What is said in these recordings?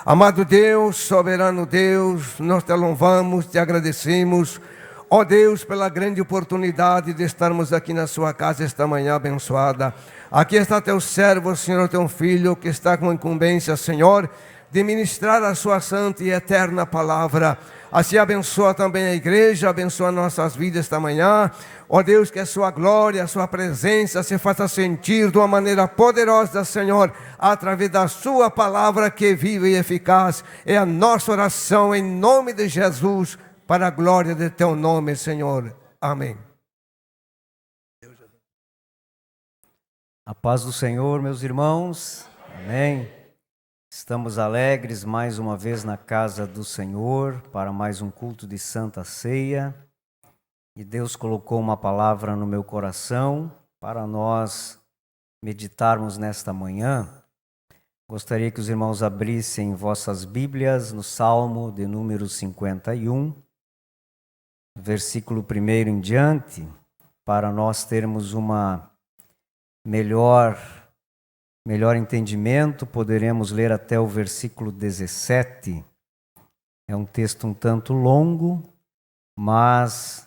Amado Deus, soberano Deus, nós te louvamos, te agradecemos, ó Deus, pela grande oportunidade de estarmos aqui na sua casa esta manhã abençoada. Aqui está teu servo, Senhor, teu filho, que está com incumbência, Senhor, de ministrar a sua santa e eterna palavra. Assim abençoa também a igreja, abençoa nossas vidas esta manhã. Ó Deus, que a sua glória, a sua presença se faça sentir de uma maneira poderosa, Senhor, através da sua palavra que é viva e eficaz. É a nossa oração em nome de Jesus, para a glória de teu nome, Senhor. Amém. A paz do Senhor, meus irmãos. Amém. Estamos alegres mais uma vez na casa do Senhor para mais um culto de Santa Ceia. E Deus colocou uma palavra no meu coração para nós meditarmos nesta manhã. Gostaria que os irmãos abrissem vossas Bíblias no Salmo de número 51, versículo 1 em diante, para nós termos uma melhor entendimento. Poderemos ler até o versículo 17. É um texto um tanto longo, mas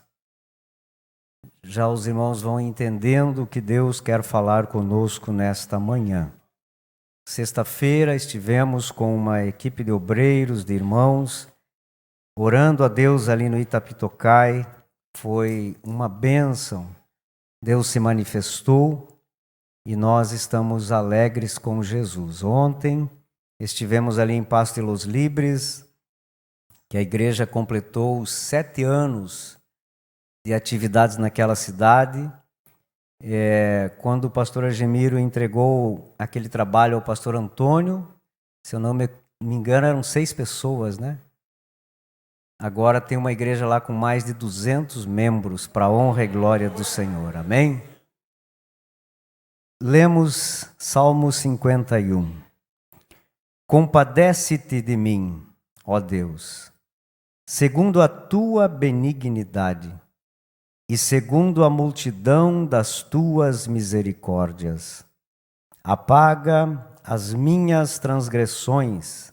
já os irmãos vão entendendo o que Deus quer falar conosco nesta manhã. Sexta-feira estivemos com uma equipe de obreiros, de irmãos, orando a Deus ali no Itapitocai. Foi uma bênção. Deus se manifestou e nós estamos alegres com Jesus. Ontem estivemos ali em Pasto de los Libres, que a igreja completou 7 anos de atividades naquela cidade. Quando o pastor Argemiro entregou aquele trabalho ao pastor Antônio, se eu não me engano, eram 6 pessoas, né? Agora tem uma igreja lá com mais de 200 membros, para a honra e glória do Senhor. Amém? Lemos Salmo 51. Compadece-te de mim, ó Deus, segundo a tua benignidade e segundo a multidão das tuas misericórdias. Apaga as minhas transgressões,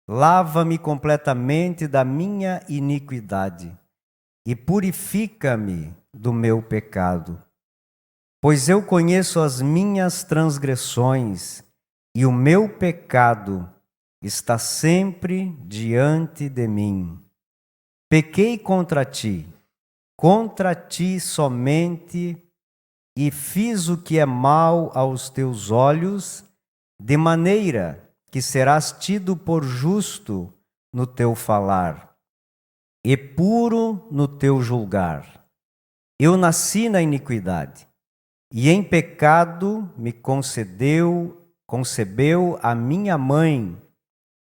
lava-me completamente da minha iniquidade e purifica-me do meu pecado. Pois eu conheço as minhas transgressões e o meu pecado está sempre diante de mim. Pequei contra ti somente, e fiz o que é mal aos teus olhos, de maneira que serás tido por justo no teu falar e puro no teu julgar. Eu nasci na iniquidade, e em pecado me concebeu a minha mãe.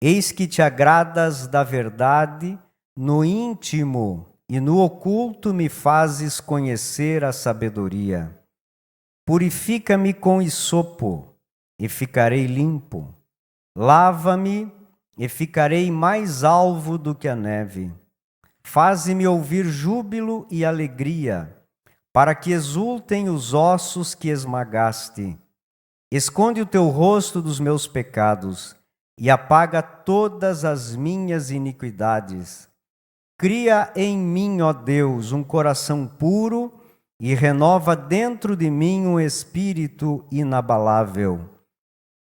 Eis que te agradas da verdade no íntimo, e no oculto me fazes conhecer a sabedoria. Purifica-me com hisopo, e ficarei limpo. Lava-me, e ficarei mais alvo do que a neve. Faze-me ouvir júbilo e alegria, para que exultem os ossos que esmagaste. Esconde o teu rosto dos meus pecados, e apaga todas as minhas iniquidades. Cria em mim, ó Deus, um coração puro e renova dentro de mim um espírito inabalável.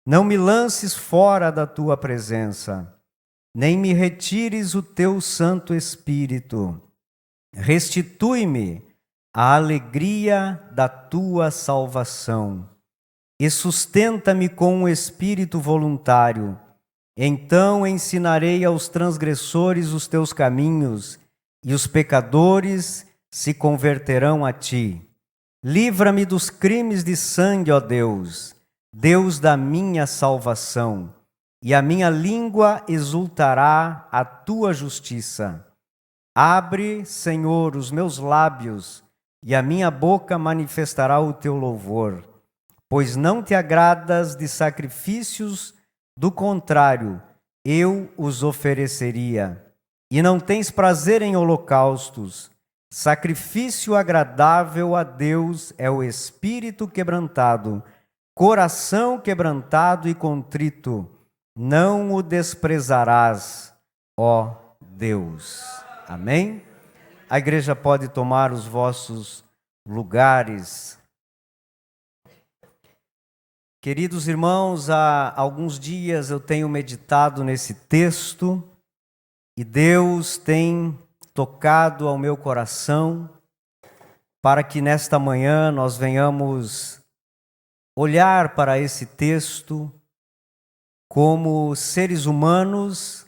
Não me lances fora da tua presença, nem me retires o teu Santo Espírito. Restitui-me a alegria da tua salvação e sustenta-me com um espírito voluntário. Então ensinarei aos transgressores os teus caminhos, e os pecadores se converterão a ti. Livra-me dos crimes de sangue, ó Deus, Deus da minha salvação, e a minha língua exultará a tua justiça. Abre, Senhor, os meus lábios, e a minha boca manifestará o teu louvor. Pois não te agradas de sacrifícios, do contrário, eu os ofereceria. E não tens prazer em holocaustos. Sacrifício agradável a Deus é o espírito quebrantado, coração quebrantado e contrito. não o desprezarás, ó Deus. Amém? A igreja pode tomar os vossos lugares. Queridos irmãos, há alguns dias eu tenho meditado nesse texto e Deus tem tocado ao meu coração para que nesta manhã nós venhamos olhar para esse texto como seres humanos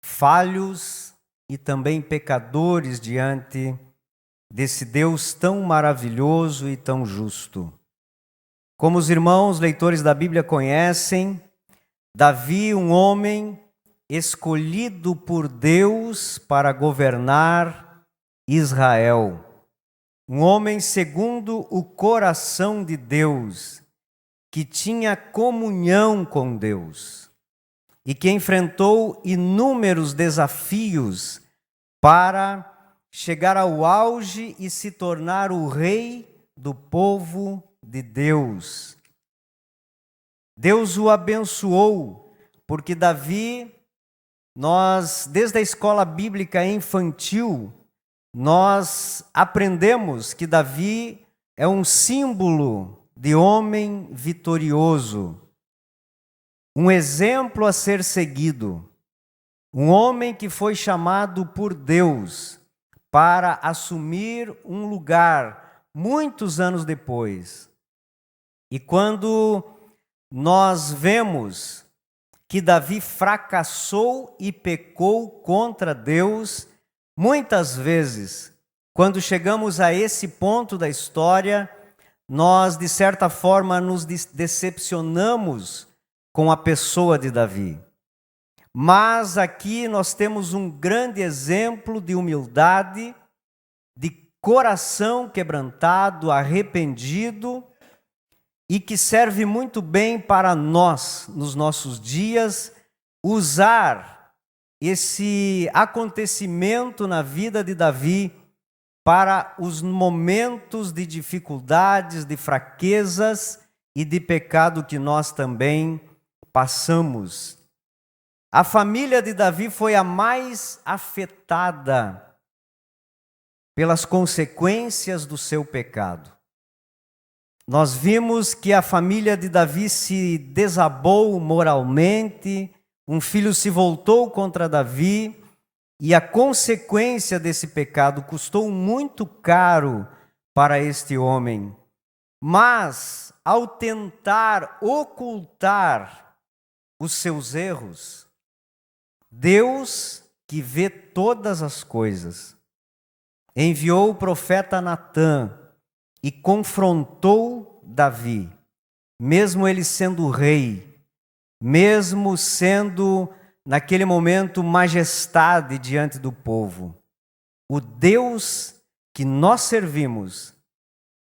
falhos e também pecadores diante desse Deus tão maravilhoso e tão justo. Como os irmãos leitores da Bíblia conhecem, Davi, um homem escolhido por Deus para governar Israel. Um homem segundo o coração de Deus, que tinha comunhão com Deus e que enfrentou inúmeros desafios para chegar ao auge e se tornar o rei do povo de Deus. Deus o abençoou, porque Davi, desde a escola bíblica infantil, nós aprendemos que Davi é um símbolo de homem vitorioso, um exemplo a ser seguido, um homem que foi chamado por Deus para assumir um lugar muitos anos depois. E quando nós vemos que Davi fracassou e pecou contra Deus, muitas vezes, quando chegamos a esse ponto da história, nós, de certa forma, nos decepcionamos com a pessoa de Davi. Mas aqui nós temos um grande exemplo de humildade, de coração quebrantado, arrependido, e que serve muito bem para nós, nos nossos dias, usar esse acontecimento na vida de Davi para os momentos de dificuldades, de fraquezas e de pecado que nós também passamos. A família de Davi foi a mais afetada pelas consequências do seu pecado. Nós vimos que a família de Davi se desabou moralmente, um filho se voltou contra Davi, e a consequência desse pecado custou muito caro para este homem. Mas, ao tentar ocultar os seus erros, Deus, que vê todas as coisas, enviou o profeta Natã e confrontou Davi, mesmo ele sendo rei, mesmo sendo, naquele momento, majestade diante do povo. O Deus que nós servimos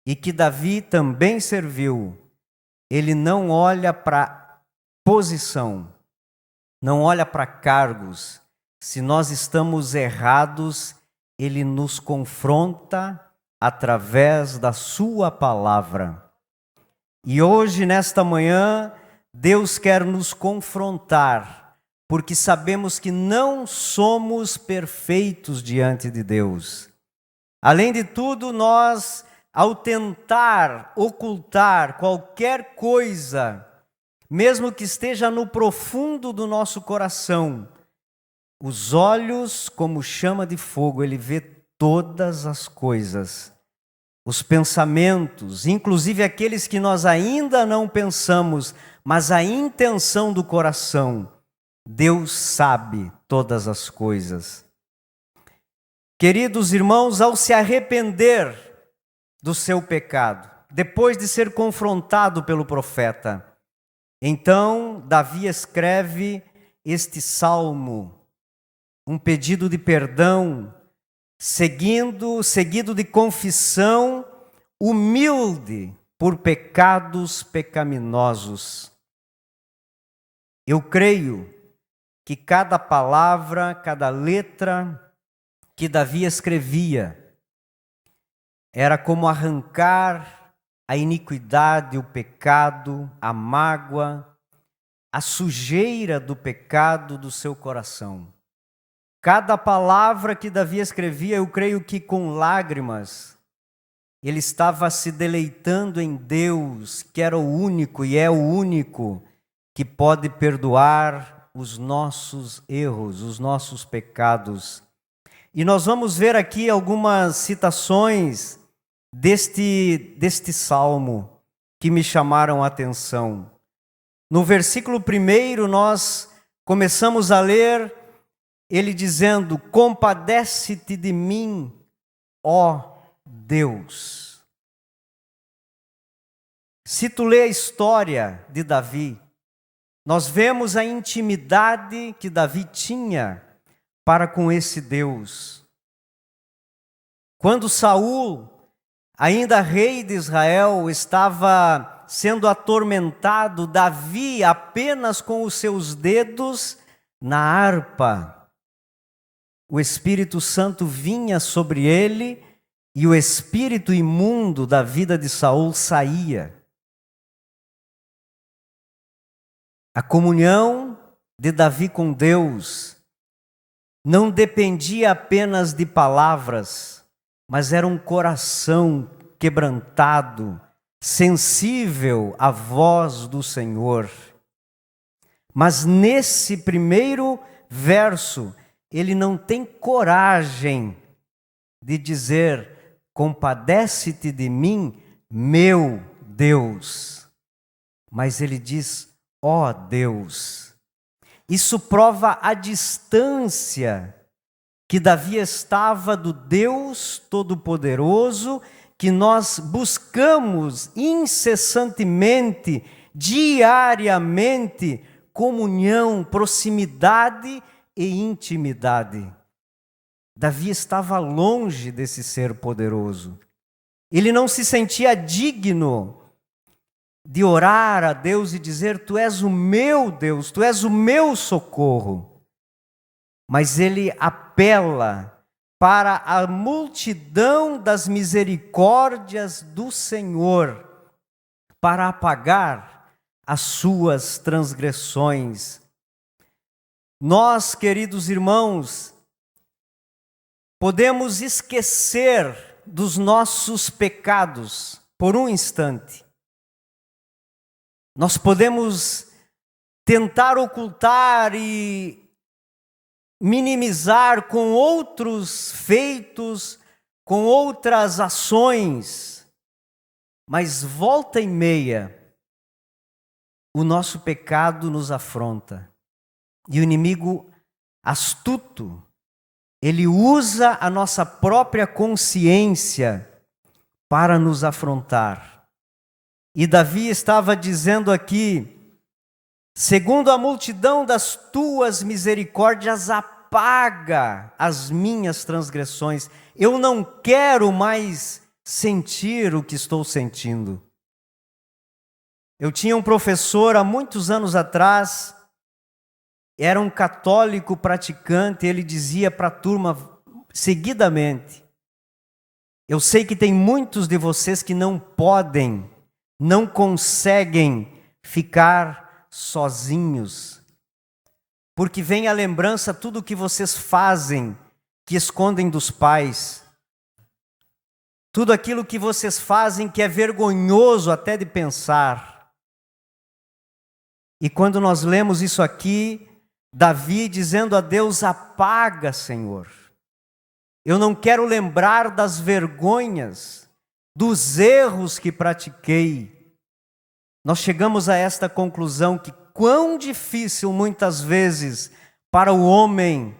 e que Davi também serviu, ele não olha para posição, não olha para cargos. Se nós estamos errados, ele nos confronta através da sua palavra. E hoje, nesta manhã, Deus quer nos confrontar, porque sabemos que não somos perfeitos diante de Deus. Além de tudo, nós, ao tentar ocultar qualquer coisa, mesmo que esteja no profundo do nosso coração, os olhos, como chama de fogo, ele vê todas as coisas, os pensamentos, inclusive aqueles que nós ainda não pensamos, mas a intenção do coração. Deus sabe todas as coisas. Queridos irmãos, ao se arrepender do seu pecado, depois de ser confrontado pelo profeta, então Davi escreve este salmo, um pedido de perdão, seguido de confissão humilde por pecados pecaminosos. Eu creio que cada palavra, cada letra que Davi escrevia era como arrancar a iniquidade, o pecado, a mágoa, a sujeira do pecado do seu coração. Cada palavra que Davi escrevia, eu creio que com lágrimas, ele estava se deleitando em Deus, que era o único e é o único que pode perdoar os nossos erros, os nossos pecados. E nós vamos ver aqui algumas citações deste salmo que me chamaram a atenção. No versículo 1, nós começamos a ler ele dizendo: compadece-te de mim, ó Deus. Se tu lê a história de Davi, nós vemos a intimidade que Davi tinha para com esse Deus. Quando Saul, ainda rei de Israel, estava sendo atormentado, Davi apenas com os seus dedos na harpa, o Espírito Santo vinha sobre ele e o espírito imundo da vida de Saul saía. A comunhão de Davi com Deus não dependia apenas de palavras, mas era um coração quebrantado, sensível à voz do Senhor. Mas nesse primeiro verso, ele não tem coragem de dizer: compadece-te de mim, meu Deus. Mas ele diz: ó Deus. Isso prova a distância que Davi estava do Deus Todo-Poderoso, que nós buscamos incessantemente, diariamente, comunhão, proximidade e intimidade. Davi estava longe desse ser poderoso. Ele não se sentia digno de orar a Deus e dizer: tu és o meu Deus, tu és o meu socorro. Mas ele apela para a multidão das misericórdias do Senhor, para apagar as suas transgressões. Nós, queridos irmãos, podemos esquecer dos nossos pecados por um instante. Nós podemos tentar ocultar e minimizar com outros feitos, com outras ações, mas volta e meia, o nosso pecado nos afronta. E o inimigo astuto, ele usa a nossa própria consciência para nos afrontar. E Davi estava dizendo aqui: segundo a multidão das tuas misericórdias, apaga as minhas transgressões. Eu não quero mais sentir o que estou sentindo. Eu tinha um professor há muitos anos atrás, era um católico praticante, ele dizia para a turma seguidamente: eu sei que tem muitos de vocês que não podem, não conseguem ficar sozinhos, porque vem a lembrança tudo o que vocês fazem, que escondem dos pais, tudo aquilo que vocês fazem que é vergonhoso até de pensar. E quando nós lemos isso aqui, Davi dizendo a Deus: apaga, Senhor, eu não quero lembrar das vergonhas, dos erros que pratiquei. Nós chegamos a esta conclusão que quão difícil muitas vezes para o homem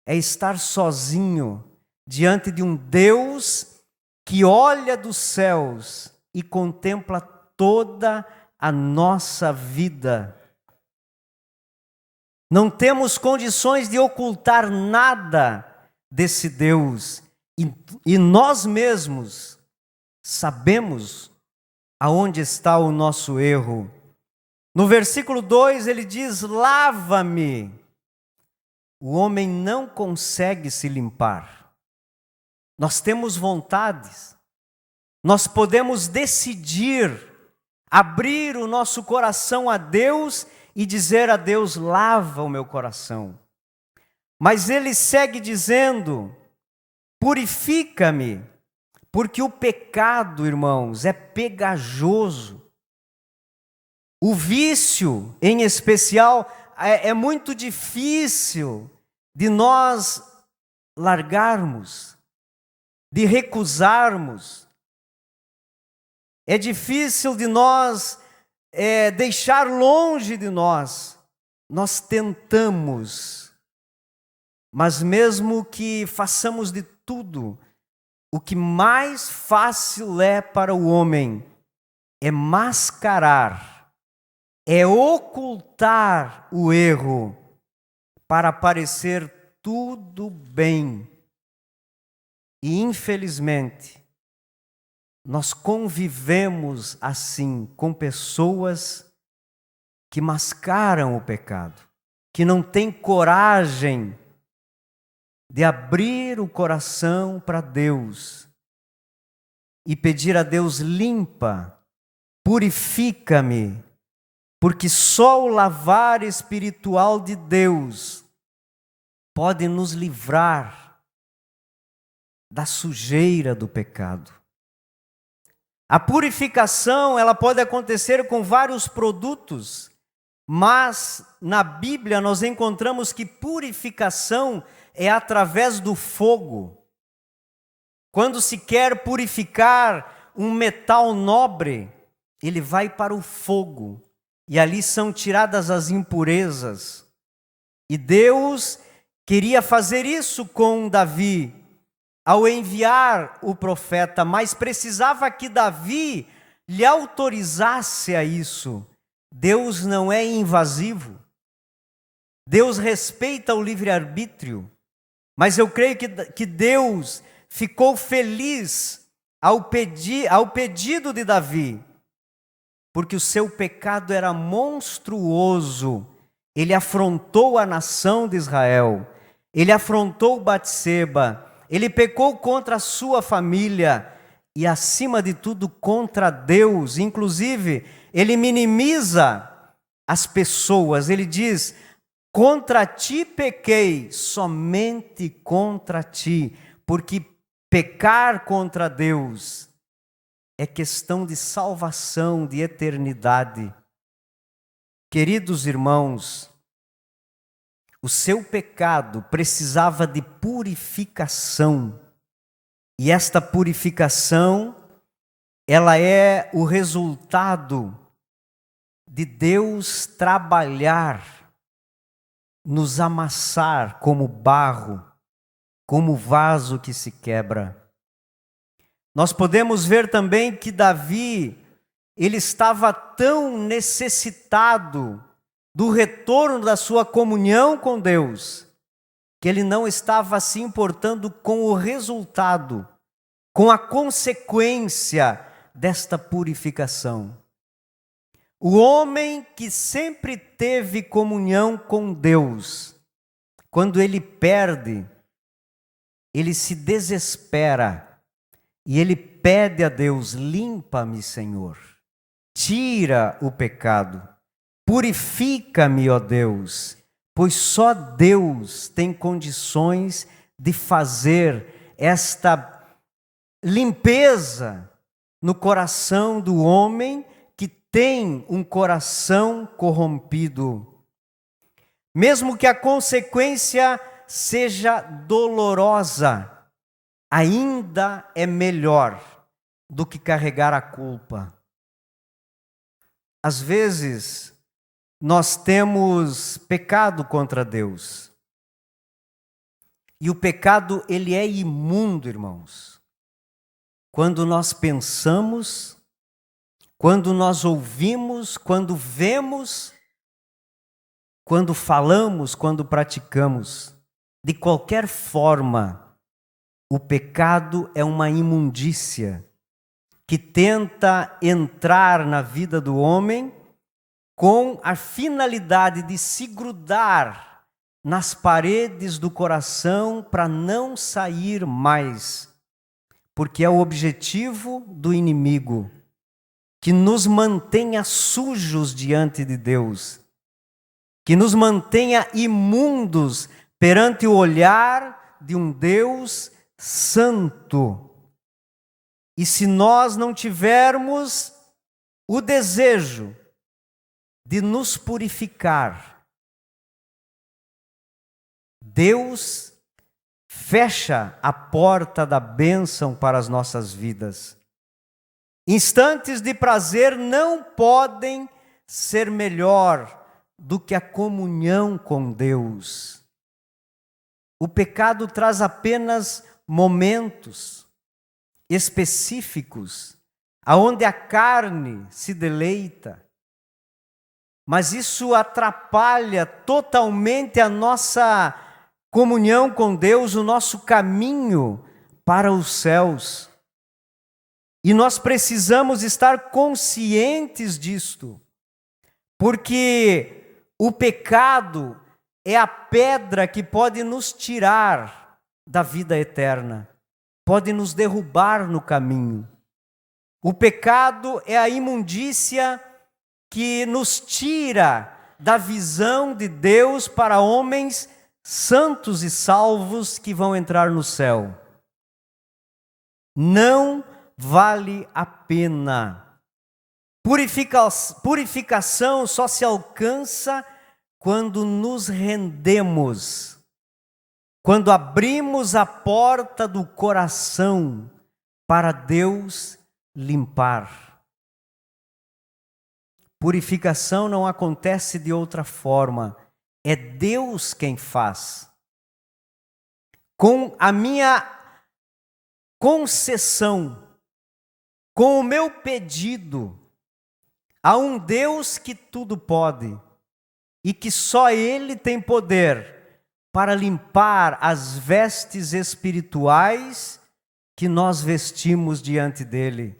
é estar sozinho diante de um Deus que olha dos céus e contempla toda a nossa vida. Não temos condições de ocultar nada desse Deus, e nós mesmos sabemos aonde está o nosso erro. No versículo 2 ele diz: lava-me. O homem não consegue se limpar. Nós temos vontades, nós podemos decidir abrir o nosso coração a Deus e dizer a Deus: lava o meu coração. Mas ele segue dizendo: purifica-me, porque o pecado, irmãos, é pegajoso. O vício, em especial, é muito difícil de nós largarmos, de recusarmos. É difícil de nós deixar longe de nós. Nós tentamos, mas mesmo que façamos de tudo, o que mais fácil é para o homem é mascarar, é ocultar o erro para parecer tudo bem. E infelizmente, nós convivemos assim com pessoas que mascaram o pecado, que não têm coragem de abrir o coração para Deus e pedir a Deus: limpa, purifica-me, porque só o lavar espiritual de Deus pode nos livrar da sujeira do pecado. A purificação, ela pode acontecer com vários produtos, mas na Bíblia nós encontramos que purificação é através do fogo. Quando se quer purificar um metal nobre, ele vai para o fogo, e ali são tiradas as impurezas. E Deus queria fazer isso com Davi, ao enviar o profeta, mas precisava que Davi lhe autorizasse a isso. Deus não é invasivo. Deus respeita o livre-arbítrio. Mas eu creio que Deus ficou feliz ao pedido de Davi, porque o seu pecado era monstruoso. Ele afrontou a nação de Israel, ele afrontou Batseba, ele pecou contra a sua família e, acima de tudo, contra Deus. Inclusive, ele minimiza as pessoas, ele diz: contra ti pequei, somente contra ti, porque pecar contra Deus é questão de salvação, de eternidade. Queridos irmãos, o seu pecado precisava de purificação, e esta purificação, ela é o resultado de Deus trabalhar, nos amassar como barro, como vaso que se quebra. Nós podemos ver também que Davi, ele estava tão necessitado do retorno da sua comunhão com Deus, que ele não estava se importando com o resultado, com a consequência desta purificação. O homem que sempre teve comunhão com Deus, quando ele perde, ele se desespera e ele pede a Deus: limpa-me, Senhor, tira o pecado, purifica-me, ó Deus, pois só Deus tem condições de fazer esta limpeza no coração do homem que tem um coração corrompido. Mesmo que a consequência seja dolorosa, ainda é melhor do que carregar a culpa. Às vezes, nós temos pecado contra Deus. E o pecado, ele é imundo, irmãos. Quando nós pensamos, quando nós ouvimos, quando vemos, quando falamos, quando praticamos, de qualquer forma, o pecado é uma imundícia que tenta entrar na vida do homem com a finalidade de se grudar nas paredes do coração para não sair mais, porque é o objetivo do inimigo. que nos mantenha sujos diante de Deus, que nos mantenha imundos perante o olhar de um Deus santo. E se nós não tivermos o desejo de nos purificar, Deus fecha a porta da bênção para as nossas vidas. Instantes de prazer não podem ser melhor do que a comunhão com Deus. O pecado traz apenas momentos específicos, aonde a carne se deleita, mas isso atrapalha totalmente a nossa comunhão com Deus, o nosso caminho para os céus. E nós precisamos estar conscientes disto, porque o pecado é a pedra que pode nos tirar da vida eterna, pode nos derrubar no caminho. O pecado é a imundícia que nos tira da visão de Deus para homens santos e salvos que vão entrar no céu. Não vale a pena. Purificação só se alcança quando nos rendemos, quando abrimos a porta do coração para Deus limpar. Purificação não acontece de outra forma, é Deus quem faz. Com a minha concessão, com o meu pedido, a um Deus que tudo pode e que só Ele tem poder para limpar as vestes espirituais que nós vestimos diante dEle.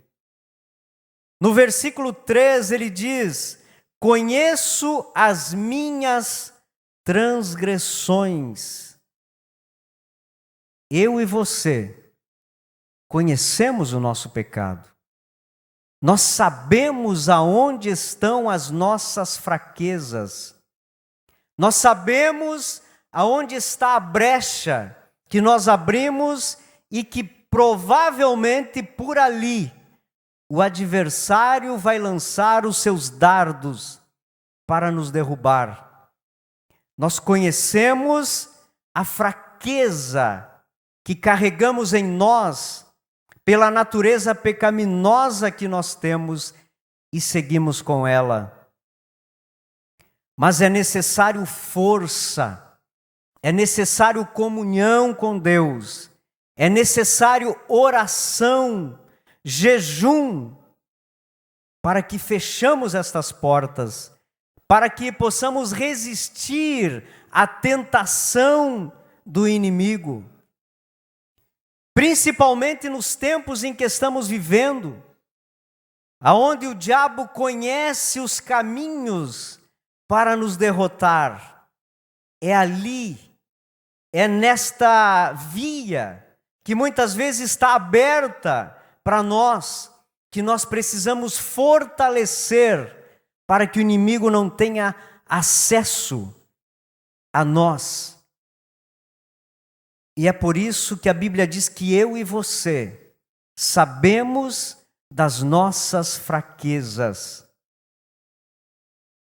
No versículo 3 ele diz: conheço as minhas transgressões. Eu e você conhecemos o nosso pecado. Nós sabemos aonde estão as nossas fraquezas. Nós sabemos aonde está a brecha que nós abrimos e que provavelmente por ali o adversário vai lançar os seus dardos para nos derrubar. Nós conhecemos a fraqueza que carregamos em nós pela natureza pecaminosa que nós temos e seguimos com ela. Mas é necessário força, é necessário comunhão com Deus, é necessário oração, jejum, para que fechamos estas portas, para que possamos resistir à tentação do inimigo. Principalmente nos tempos em que estamos vivendo, aonde o diabo conhece os caminhos para nos derrotar. É ali, é nesta via que muitas vezes está aberta para nós, que nós precisamos fortalecer para que o inimigo não tenha acesso a nós. E é por isso que a Bíblia diz que eu e você sabemos das nossas fraquezas.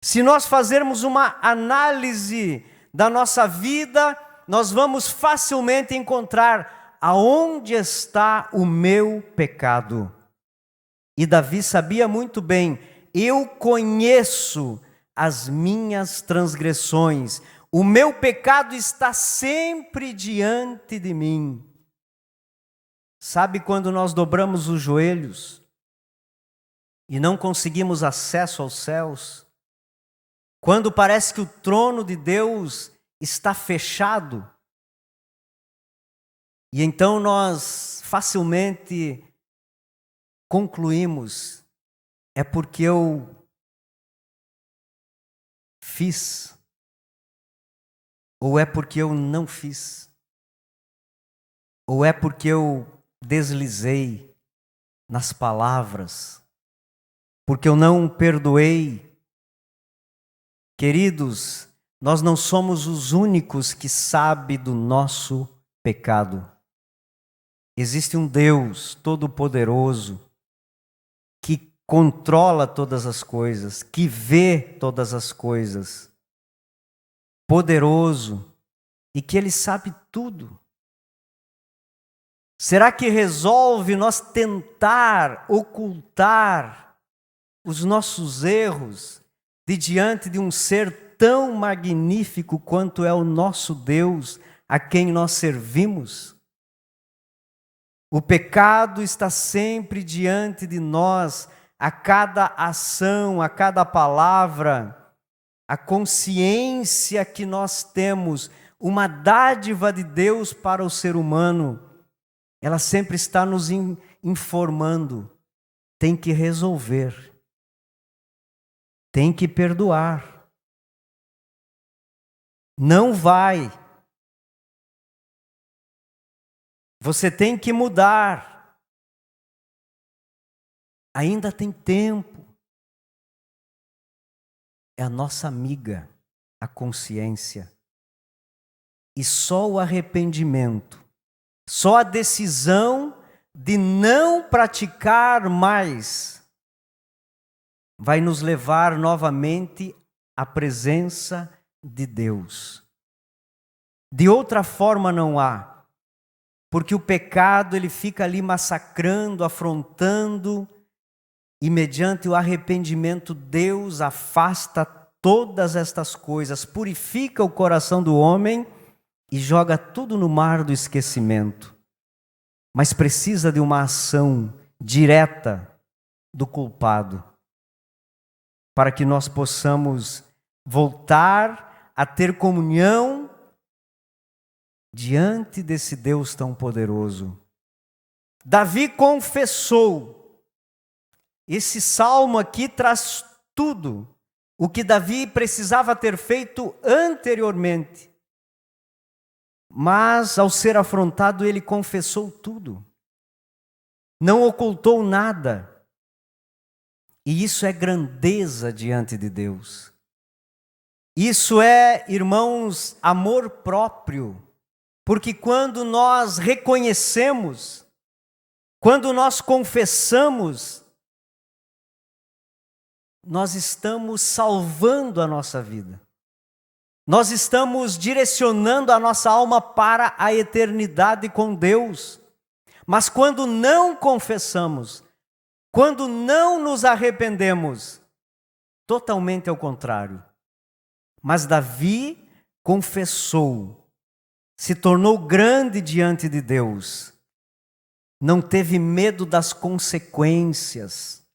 Se nós fazermos uma análise da nossa vida, nós vamos facilmente encontrar aonde está o meu pecado. E Davi sabia muito bem: eu conheço as minhas transgressões. O meu pecado está sempre diante de mim. Sabe quando nós dobramos os joelhos e não conseguimos acesso aos céus? Quando parece que o trono de Deus está fechado? E então nós facilmente concluímos: é porque eu fiz. Ou é porque eu não fiz? Ou é porque eu deslizei nas palavras? porque eu não perdoei. Queridos, nós não somos os únicos que sabem do nosso pecado. Existe um Deus todo-poderoso que controla todas as coisas, que vê todas as coisas, poderoso e que Ele sabe tudo. Será que resolve nós tentar ocultar os nossos erros de diante de um ser tão magnífico quanto é o nosso Deus, a quem nós servimos? O pecado está sempre diante de nós, a cada ação, a cada palavra, a consciência que nós temos, uma dádiva de Deus para o ser humano, ela sempre está nos informando, tem que resolver, tem que perdoar. Não vai. Você tem que mudar. Ainda tem tempo. É a nossa amiga, a consciência. E só o arrependimento, só a decisão de não praticar mais, vai nos levar novamente à presença de Deus. De outra forma não há. Porque o pecado ele fica ali massacrando, afrontando, e mediante o arrependimento Deus afasta todas estas coisas, purifica o coração do homem e joga tudo no mar do esquecimento. Mas precisa de uma ação direta do culpado, para que nós possamos voltar a ter comunhão diante desse Deus tão poderoso. Davi confessou. Esse salmo aqui traz tudo o que Davi precisava ter feito anteriormente. Mas, ao ser afrontado, ele confessou tudo. Não ocultou nada. E isso é grandeza diante de Deus. Isso é, irmãos, amor próprio. Porque quando nós reconhecemos, quando nós confessamos, nós estamos salvando a nossa vida. Nós estamos direcionando a nossa alma para a eternidade com Deus. Mas quando não confessamos, quando não nos arrependemos, totalmente ao contrário. Mas Davi confessou, se tornou grande diante de Deus, não teve medo das consequências.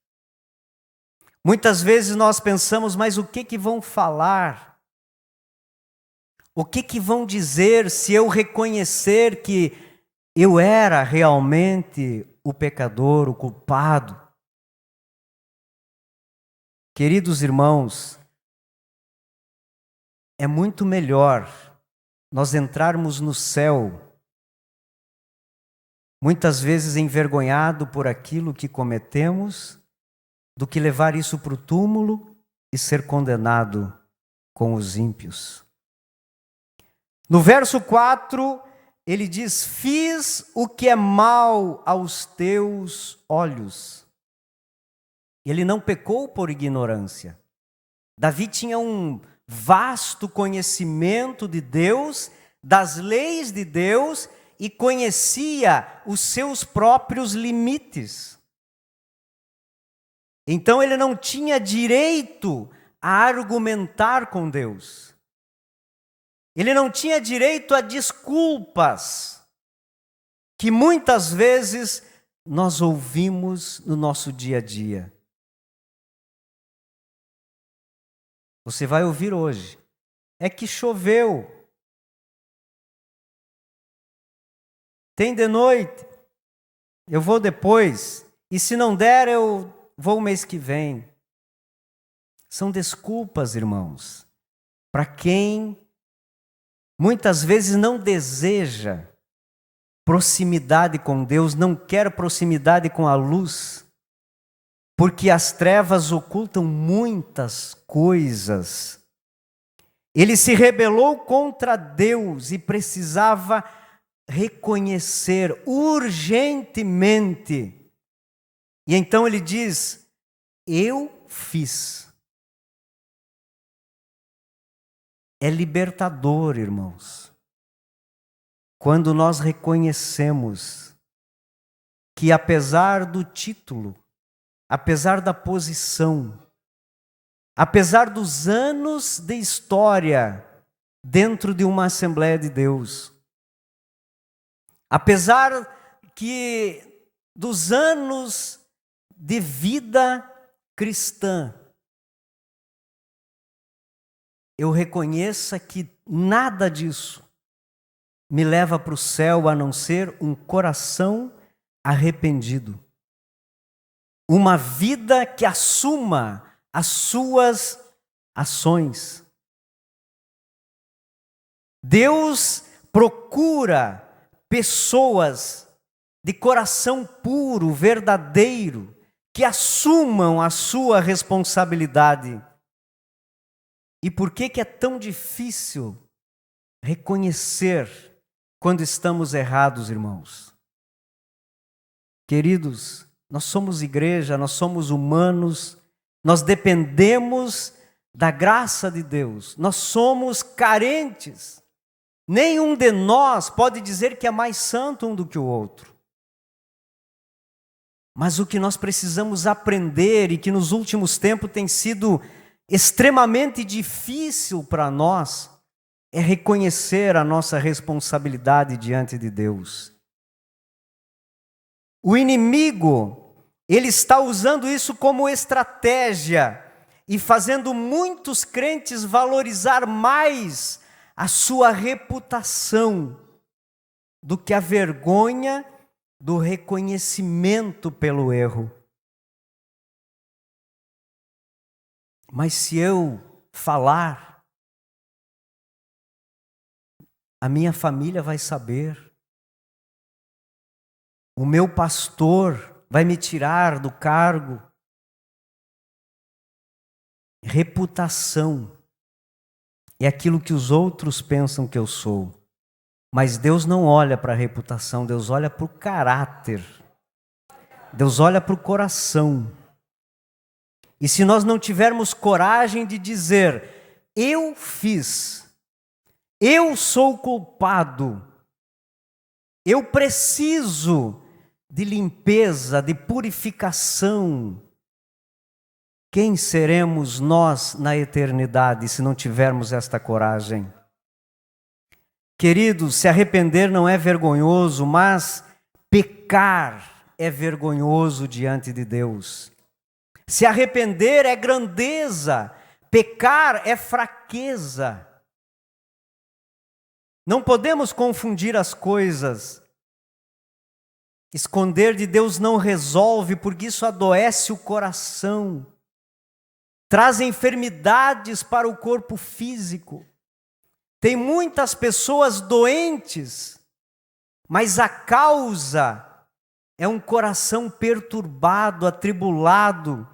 Muitas vezes nós pensamos, mas o que vão falar? O que vão dizer se eu reconhecer que eu era realmente o pecador, o culpado? Queridos irmãos, é muito melhor nós entrarmos no céu, muitas vezes envergonhado por aquilo que cometemos, do que levar isso para o túmulo e ser condenado com os ímpios. No verso 4, ele diz: fiz o que é mal aos teus olhos. Ele não pecou por ignorância. Davi tinha um vasto conhecimento de Deus, das leis de Deus, e conhecia os seus próprios limites. Então ele não tinha direito a argumentar com Deus. Ele não tinha direito a desculpas, que muitas vezes nós ouvimos no nosso dia a dia. Você vai ouvir hoje. É que choveu. Tem de noite. Eu vou depois. E se não der, eu vou mês que vem. São desculpas, irmãos, para quem muitas vezes não deseja proximidade com Deus, não quer proximidade com a luz. porque as trevas ocultam muitas coisas. Ele se rebelou contra Deus e precisava reconhecer urgentemente. E então ele diz: eu fiz. É libertador, irmãos, quando nós reconhecemos que apesar do título, apesar da posição, apesar dos anos de história dentro de uma Assembleia de Deus, apesar dos anos de vida cristã, eu reconheça que nada disso me leva para o céu a não ser um coração arrependido. Uma vida que assuma as suas ações. Deus procura pessoas de coração puro, verdadeiro, que assumam a sua responsabilidade. E por que é tão difícil reconhecer quando estamos errados, irmãos? Queridos, nós somos igreja, nós somos humanos, nós dependemos da graça de Deus, nós somos carentes. Nenhum de nós pode dizer que é mais santo um do que o outro. Mas o que nós precisamos aprender, e que nos últimos tempos tem sido extremamente difícil para nós, é reconhecer a nossa responsabilidade diante de Deus. O inimigo, ele está usando isso como estratégia e fazendo muitos crentes valorizar mais a sua reputação do que a vergonha do reconhecimento pelo erro. Mas se eu falar, a minha família vai saber. O meu pastor vai me tirar do cargo. Reputação é aquilo que os outros pensam que eu sou. Mas Deus não olha para a reputação, Deus olha para o caráter. Deus olha para o coração. E se nós não tivermos coragem de dizer: eu fiz, eu sou culpado, eu preciso de limpeza, de purificação, quem seremos nós na eternidade se não tivermos esta coragem? Queridos, se arrepender não é vergonhoso, mas pecar é vergonhoso diante de Deus. Se arrepender é grandeza, pecar é fraqueza. Não podemos confundir as coisas. Esconder de Deus não resolve, porque isso adoece o coração. Traz enfermidades para o corpo físico. Tem muitas pessoas doentes, mas a causa é um coração perturbado, atribulado,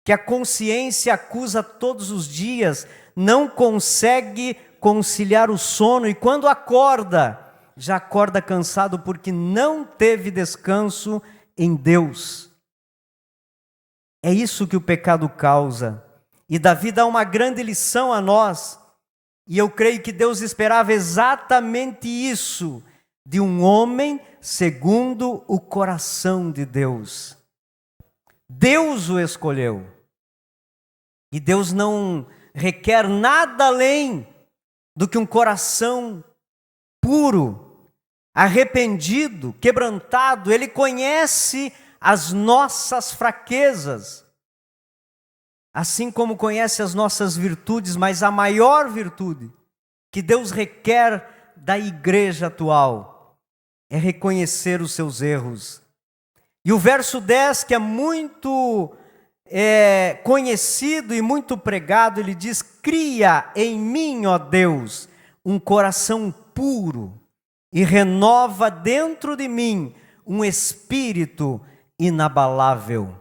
que a consciência acusa todos os dias, não consegue conciliar o sono e quando acorda, já acorda cansado porque não teve descanso em Deus. É isso que o pecado causa. E Davi dá uma grande lição a nós. E eu creio que Deus esperava exatamente isso de um homem segundo o coração de Deus. Deus o escolheu. E Deus não requer nada além do que um coração puro, arrependido, quebrantado. Ele conhece as nossas fraquezas, assim como conhece as nossas virtudes, mas a maior virtude que Deus requer da igreja atual é reconhecer os seus erros. E o verso 10, que é muito conhecido e muito pregado, ele diz: cria em mim, ó Deus, um coração puro e renova dentro de mim um espírito inabalável.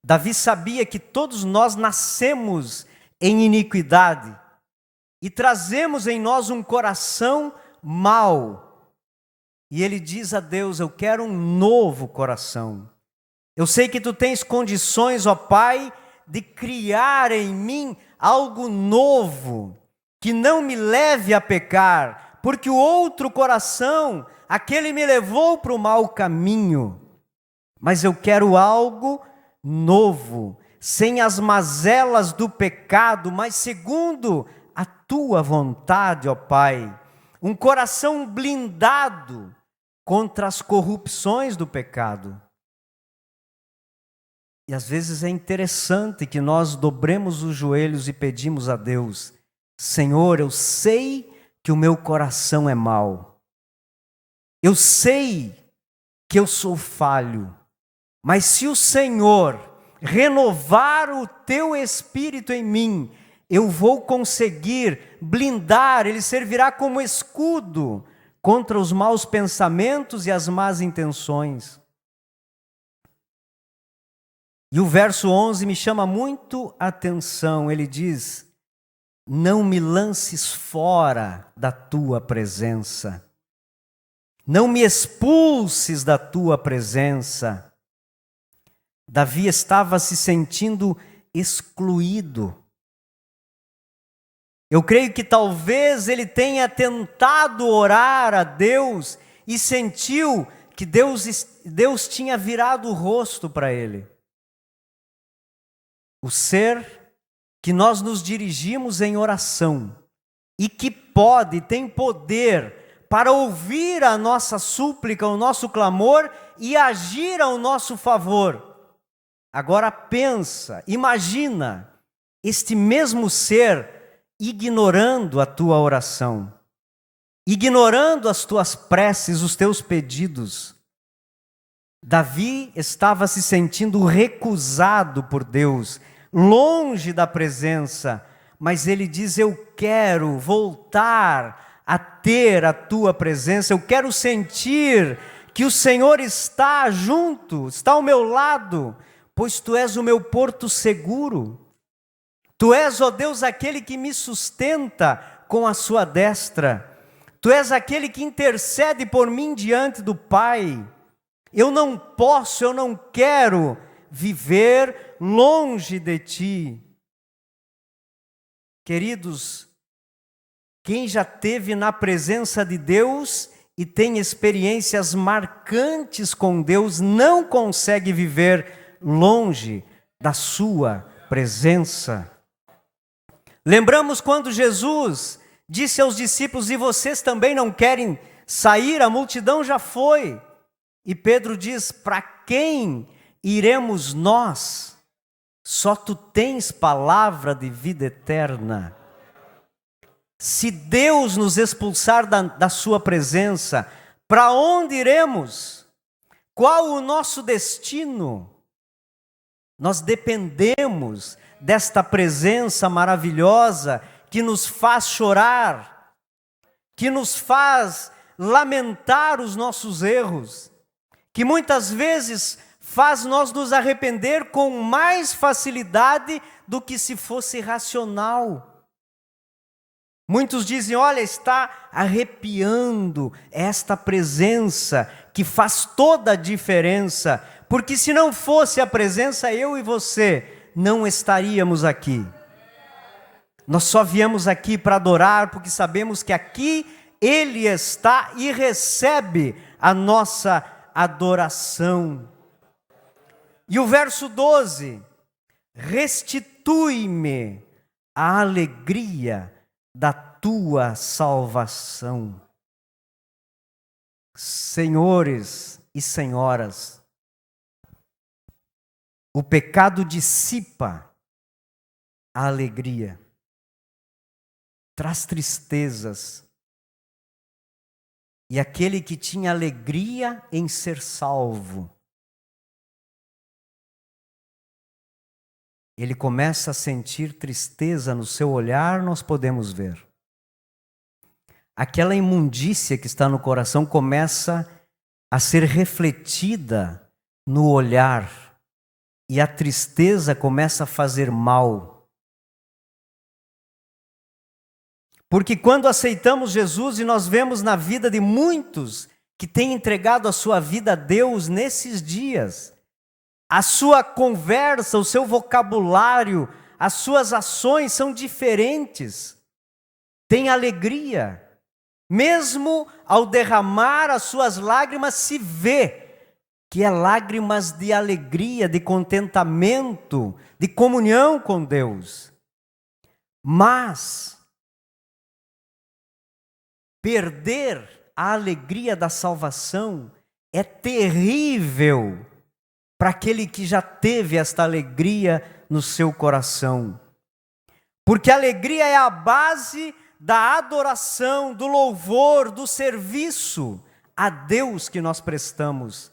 Davi sabia que todos nós nascemos em iniquidade e trazemos em nós um coração mau. E ele diz a Deus: eu quero um novo coração. Eu sei que tu tens condições, ó Pai, de criar em mim algo novo, que não me leve a pecar, porque o outro coração, aquele me levou para o mau caminho. Mas eu quero algo novo, sem as mazelas do pecado, mas segundo a tua vontade, ó Pai. Um coração blindado contra as corrupções do pecado. E às vezes é interessante que nós dobremos os joelhos e pedimos a Deus: Senhor, eu sei que o meu coração é mau. Eu sei que eu sou falho. Mas se o Senhor renovar o teu espírito em mim, eu vou conseguir blindar, ele servirá como escudo contra os maus pensamentos e as más intenções. E o verso 11 me chama muito a atenção. Ele diz: não me lances fora da tua presença. Não me expulses da tua presença. Davi estava se sentindo excluído. Eu creio que talvez ele tenha tentado orar a Deus e sentiu que Deus tinha virado o rosto para ele. O ser que nós nos dirigimos em oração e que tem poder para ouvir a nossa súplica, o nosso clamor e agir ao nosso favor. Agora pensa, imagina este mesmo ser ignorando a tua oração, ignorando as tuas preces, os teus pedidos. Davi estava se sentindo recusado por Deus, longe da presença, mas ele diz: eu quero voltar a ter a tua presença, eu quero sentir que o Senhor está junto, está ao meu lado, pois tu és o meu porto seguro. Tu és, ó Deus, aquele que me sustenta com a sua destra. Tu és aquele que intercede por mim diante do Pai. Eu não posso, eu não quero viver longe de ti. Queridos, quem já esteve na presença de Deus e tem experiências marcantes com Deus, não consegue viver longe da sua presença. Lembramos quando Jesus disse aos discípulos: e vocês também não querem sair? A multidão já foi. E Pedro diz: para quem iremos nós? Só tu tens palavra de vida eterna. Se Deus nos expulsar da sua presença, para onde iremos? Qual o nosso destino? Nós dependemos desta presença maravilhosa que nos faz chorar, que nos faz lamentar os nossos erros, que muitas vezes faz nós nos arrepender com mais facilidade do que se fosse racional. Muitos dizem: olha, está arrepiando esta presença que faz toda a diferença, porque se não fosse a presença, eu e você não estaríamos aqui. Nós só viemos aqui para adorar, porque sabemos que aqui Ele está e recebe a nossa adoração. E o verso 12: restitui-me a alegria da tua salvação. Senhores e senhoras, o pecado dissipa a alegria, traz tristezas. E aquele que tinha alegria em ser salvo, ele começa a sentir tristeza no seu olhar, nós podemos ver. Aquela imundícia que está no coração começa a ser refletida no olhar. e a tristeza começa a fazer mal. Porque quando aceitamos Jesus, e nós vemos na vida de muitos que têm entregado a sua vida a Deus nesses dias, a sua conversa, o seu vocabulário, as suas ações são diferentes. Tem alegria. Mesmo ao derramar as suas lágrimas, se vê que é lágrimas de alegria, de contentamento, de comunhão com Deus. Mas perder a alegria da salvação é terrível para aquele que já teve esta alegria no seu coração. Porque a alegria é a base da adoração, do louvor, do serviço a Deus que nós prestamos.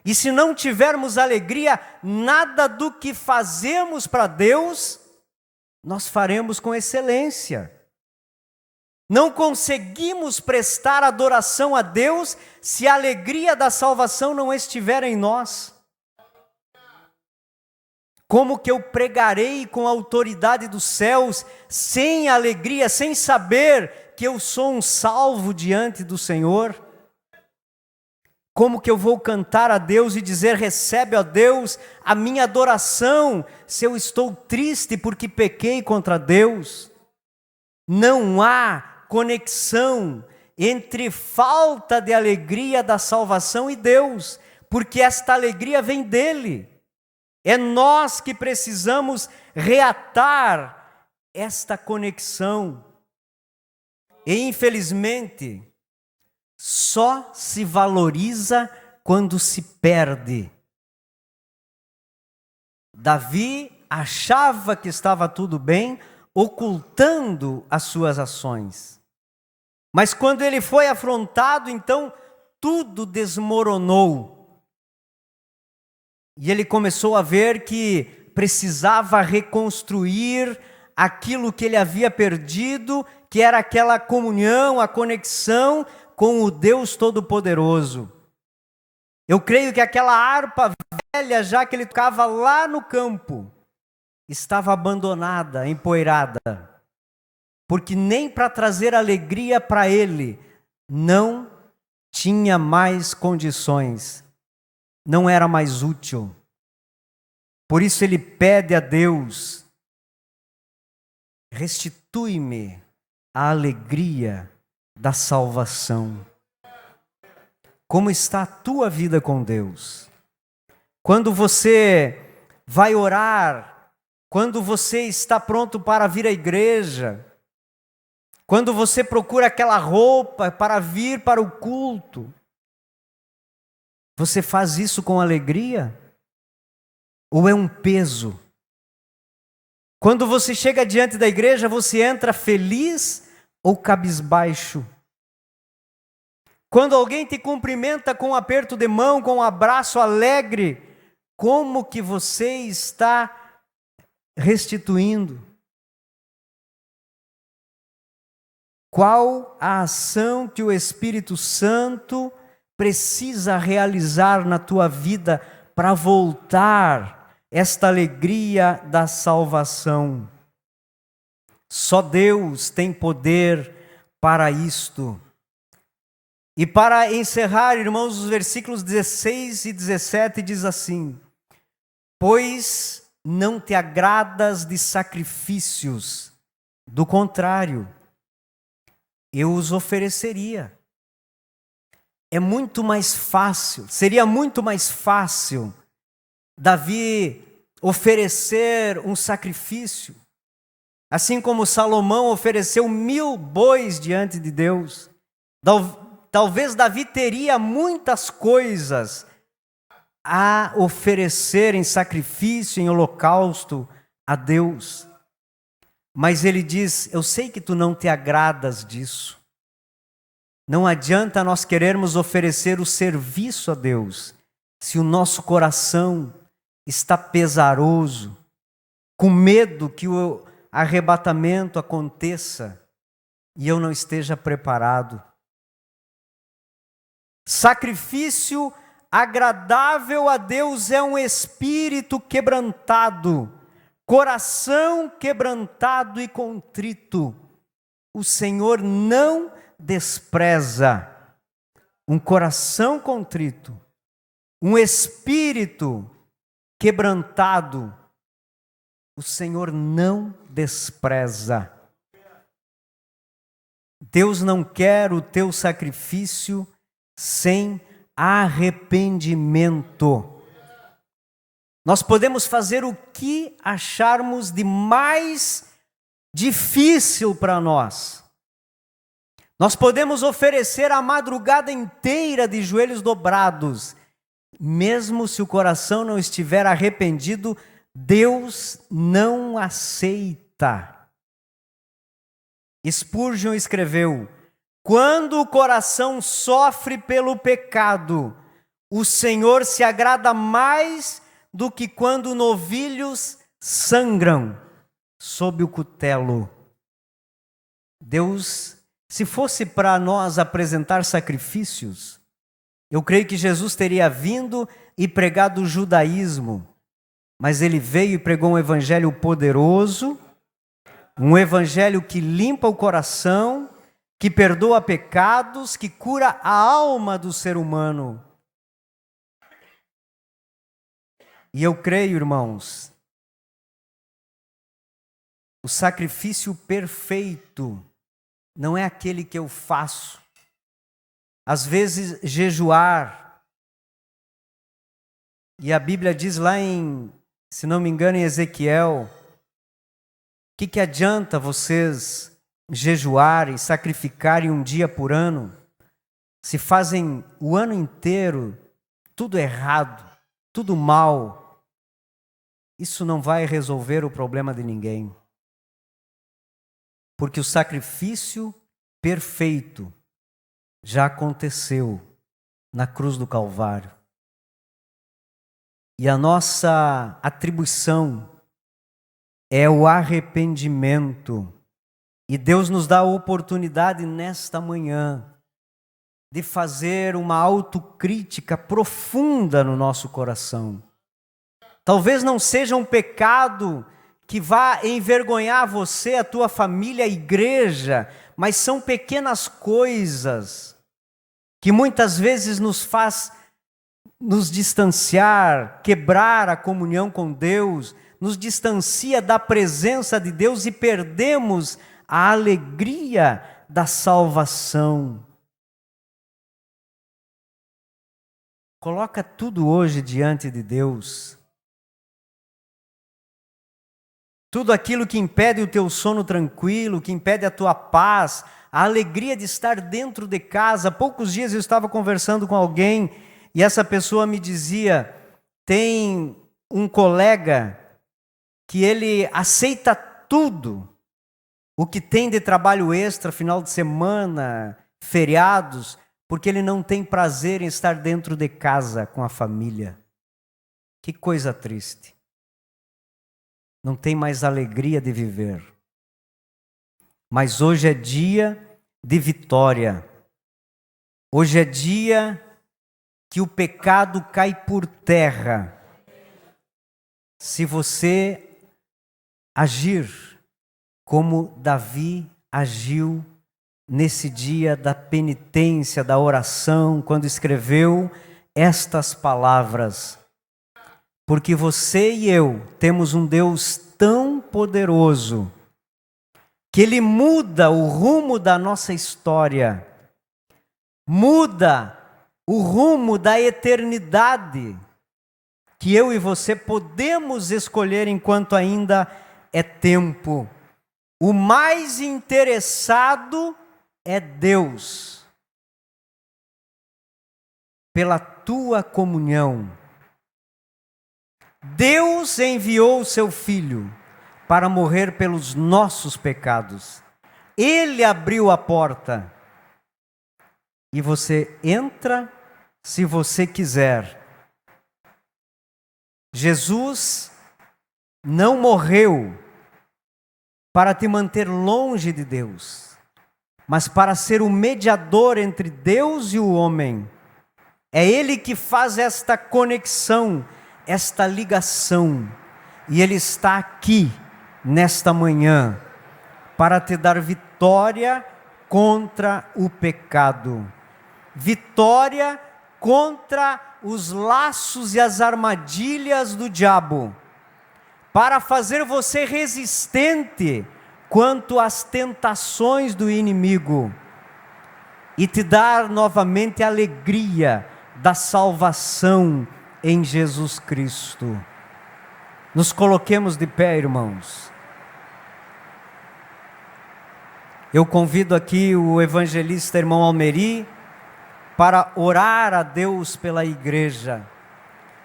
E se não tivermos alegria, nada do que fazemos para Deus, nós faremos com excelência. Não conseguimos prestar adoração a Deus se a alegria da salvação não estiver em nós. Como que eu pregarei com a autoridade dos céus, sem alegria, sem saber que eu sou um salvo diante do Senhor? Como que eu vou cantar a Deus e dizer, recebe, ó Deus, a minha adoração, se eu estou triste porque pequei contra Deus? Não há conexão entre falta de alegria da salvação e Deus, porque esta alegria vem dele. É nós que precisamos reatar esta conexão. E infelizmente, só se valoriza quando se perde. Davi achava que estava tudo bem, ocultando as suas ações. Mas quando ele foi afrontado, então tudo desmoronou. E ele começou a ver que precisava reconstruir aquilo que ele havia perdido, que era aquela comunhão, a conexão com o Deus Todo-Poderoso. Eu creio que aquela harpa velha, já que ele tocava lá no campo, estava abandonada, empoeirada, porque nem para trazer alegria para ele, não tinha mais condições, não era mais útil. Por isso ele pede a Deus, restitui-me a alegria da salvação. Como está a tua vida com Deus? Quando você vai orar, quando você está pronto para vir à igreja, quando você procura aquela roupa para vir para o culto, você faz isso com alegria? Ou é um peso? Quando você chega diante da igreja, você entra feliz ou cabisbaixo? Quando alguém te cumprimenta com um aperto de mão, com um abraço alegre, como que você está restituindo? Qual a ação que o Espírito Santo precisa realizar na tua vida para voltar esta alegria da salvação? Só Deus tem poder para isto. E para encerrar, irmãos, os versículos 16 e 17 diz assim: pois não te agradas de sacrifícios, do contrário, eu os ofereceria. É muito mais fácil, seria muito mais fácil Davi oferecer um sacrifício, assim como Salomão ofereceu 1000 bois diante de Deus. Talvez Davi teria muitas coisas a oferecer em sacrifício, em holocausto a Deus. Mas ele diz, eu sei que tu não te agradas disso. Não adianta nós querermos oferecer o serviço a Deus, se o nosso coração está pesaroso, com medo que o arrebatamento aconteça e eu não esteja preparado. Sacrifício agradável a Deus é um espírito quebrantado, coração quebrantado e contrito. O Senhor não despreza um coração contrito, um espírito quebrantado. O Senhor não despreza. Deus não quer o teu sacrifício sem arrependimento. Nós podemos fazer o que acharmos de mais difícil para nós. Nós podemos oferecer a madrugada inteira de joelhos dobrados. Mesmo se o coração não estiver arrependido, Deus não aceita. Spurgeon escreveu: quando o coração sofre pelo pecado, o Senhor se agrada mais do que quando novilhos sangram sob o cutelo. Deus, se fosse para nós apresentar sacrifícios, eu creio que Jesus teria vindo e pregado o judaísmo, mas ele veio e pregou um evangelho poderoso, um evangelho que limpa o coração, que perdoa pecados, que cura a alma do ser humano. E eu creio, irmãos, o sacrifício perfeito não é aquele que eu faço. Às vezes, jejuar. E a Bíblia diz lá em, se não me engano, em Ezequiel, que adianta vocês jejuarem, sacrificarem um dia por ano, se fazem o ano inteiro tudo errado, tudo mal? Isso não vai resolver o problema de ninguém. Porque o sacrifício perfeito já aconteceu na cruz do Calvário. E a nossa atribuição é o arrependimento. E Deus nos dá a oportunidade nesta manhã de fazer uma autocrítica profunda no nosso coração. Talvez não seja um pecado que vá envergonhar você, a tua família, a igreja, mas são pequenas coisas que muitas vezes nos faz nos distanciar, quebrar a comunhão com Deus, nos distancia da presença de Deus e perdemos a alegria da salvação. Coloca tudo hoje diante de Deus. Tudo aquilo que impede o teu sono tranquilo, que impede a tua paz, a alegria de estar dentro de casa. Há poucos dias eu estava conversando com alguém e essa pessoa me dizia, tem um colega que ele aceita tudo, o que tem de trabalho extra, final de semana, feriados, porque ele não tem prazer em estar dentro de casa com a família. Que coisa triste. Não tem mais alegria de viver. Mas hoje é dia de vitória. Hoje é dia que o pecado cai por terra. Se você agir como Davi agiu nesse dia da penitência, da oração, quando escreveu estas palavras: porque você e eu temos um Deus tão poderoso que Ele muda o rumo da nossa história, muda o rumo da eternidade, que eu e você podemos escolher enquanto ainda é tempo. O mais interessado é Deus, pela tua comunhão. Deus enviou o seu Filho para morrer pelos nossos pecados. Ele abriu a porta. E você entra se você quiser. Jesus não morreu para te manter longe de Deus, mas para ser o mediador entre Deus e o homem. É Ele que faz esta conexão, esta ligação. E Ele está aqui, nesta manhã, para te dar vitória contra o pecado. Vitória contra os laços e as armadilhas do diabo. Para fazer você resistente quanto às tentações do inimigo. E te dar novamente a alegria da salvação em Jesus Cristo. Nos coloquemos de pé, irmãos. Eu convido aqui o evangelista irmão Almeri para orar a Deus pela igreja.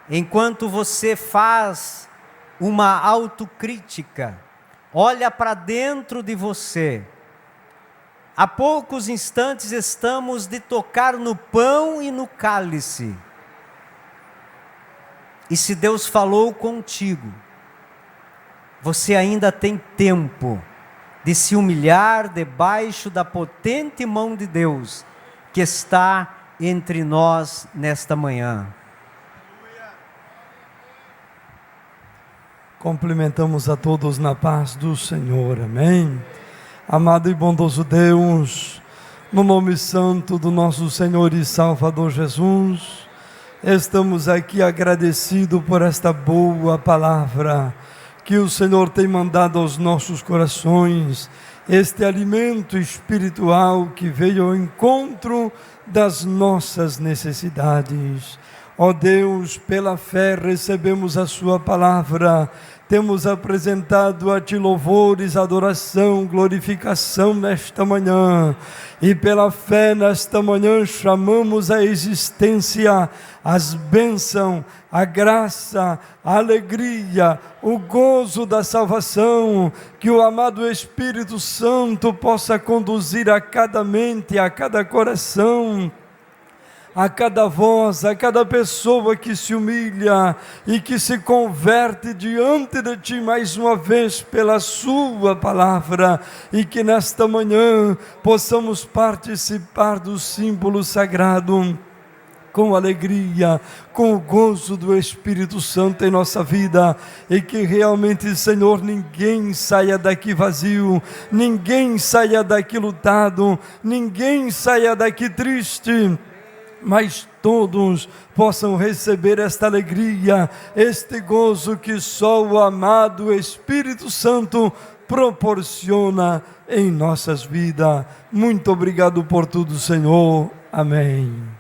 Enquanto você faz uma autocrítica, olha para dentro de você. Há poucos instantes estamos de tocar no pão e no cálice. E se Deus falou contigo, você ainda tem tempo de se humilhar debaixo da potente mão de Deus que está entre nós nesta manhã. Cumprimentamos a todos na paz do Senhor, amém? Amado e bondoso Deus, no nome santo do nosso Senhor e Salvador Jesus, estamos aqui agradecidos por esta boa palavra que o Senhor tem mandado aos nossos corações, este alimento espiritual que veio ao encontro das nossas necessidades. Ó Deus, pela fé recebemos a sua palavra, temos apresentado a Ti louvores, adoração, glorificação nesta manhã, e pela fé nesta manhã chamamos a existência, as bênçãos, a graça, a alegria, o gozo da salvação, que o amado Espírito Santo possa conduzir a cada mente, a cada coração, a cada voz, a cada pessoa que se humilha e que se converte diante de Ti mais uma vez pela Sua palavra, e que nesta manhã possamos participar do símbolo sagrado com alegria, com o gozo do Espírito Santo em nossa vida, e que realmente, Senhor, ninguém saia daqui vazio, ninguém saia daqui lutado, ninguém saia daqui triste, mas todos possam receber esta alegria, este gozo que só o amado Espírito Santo proporciona em nossas vidas. Muito obrigado por tudo, Senhor. Amém.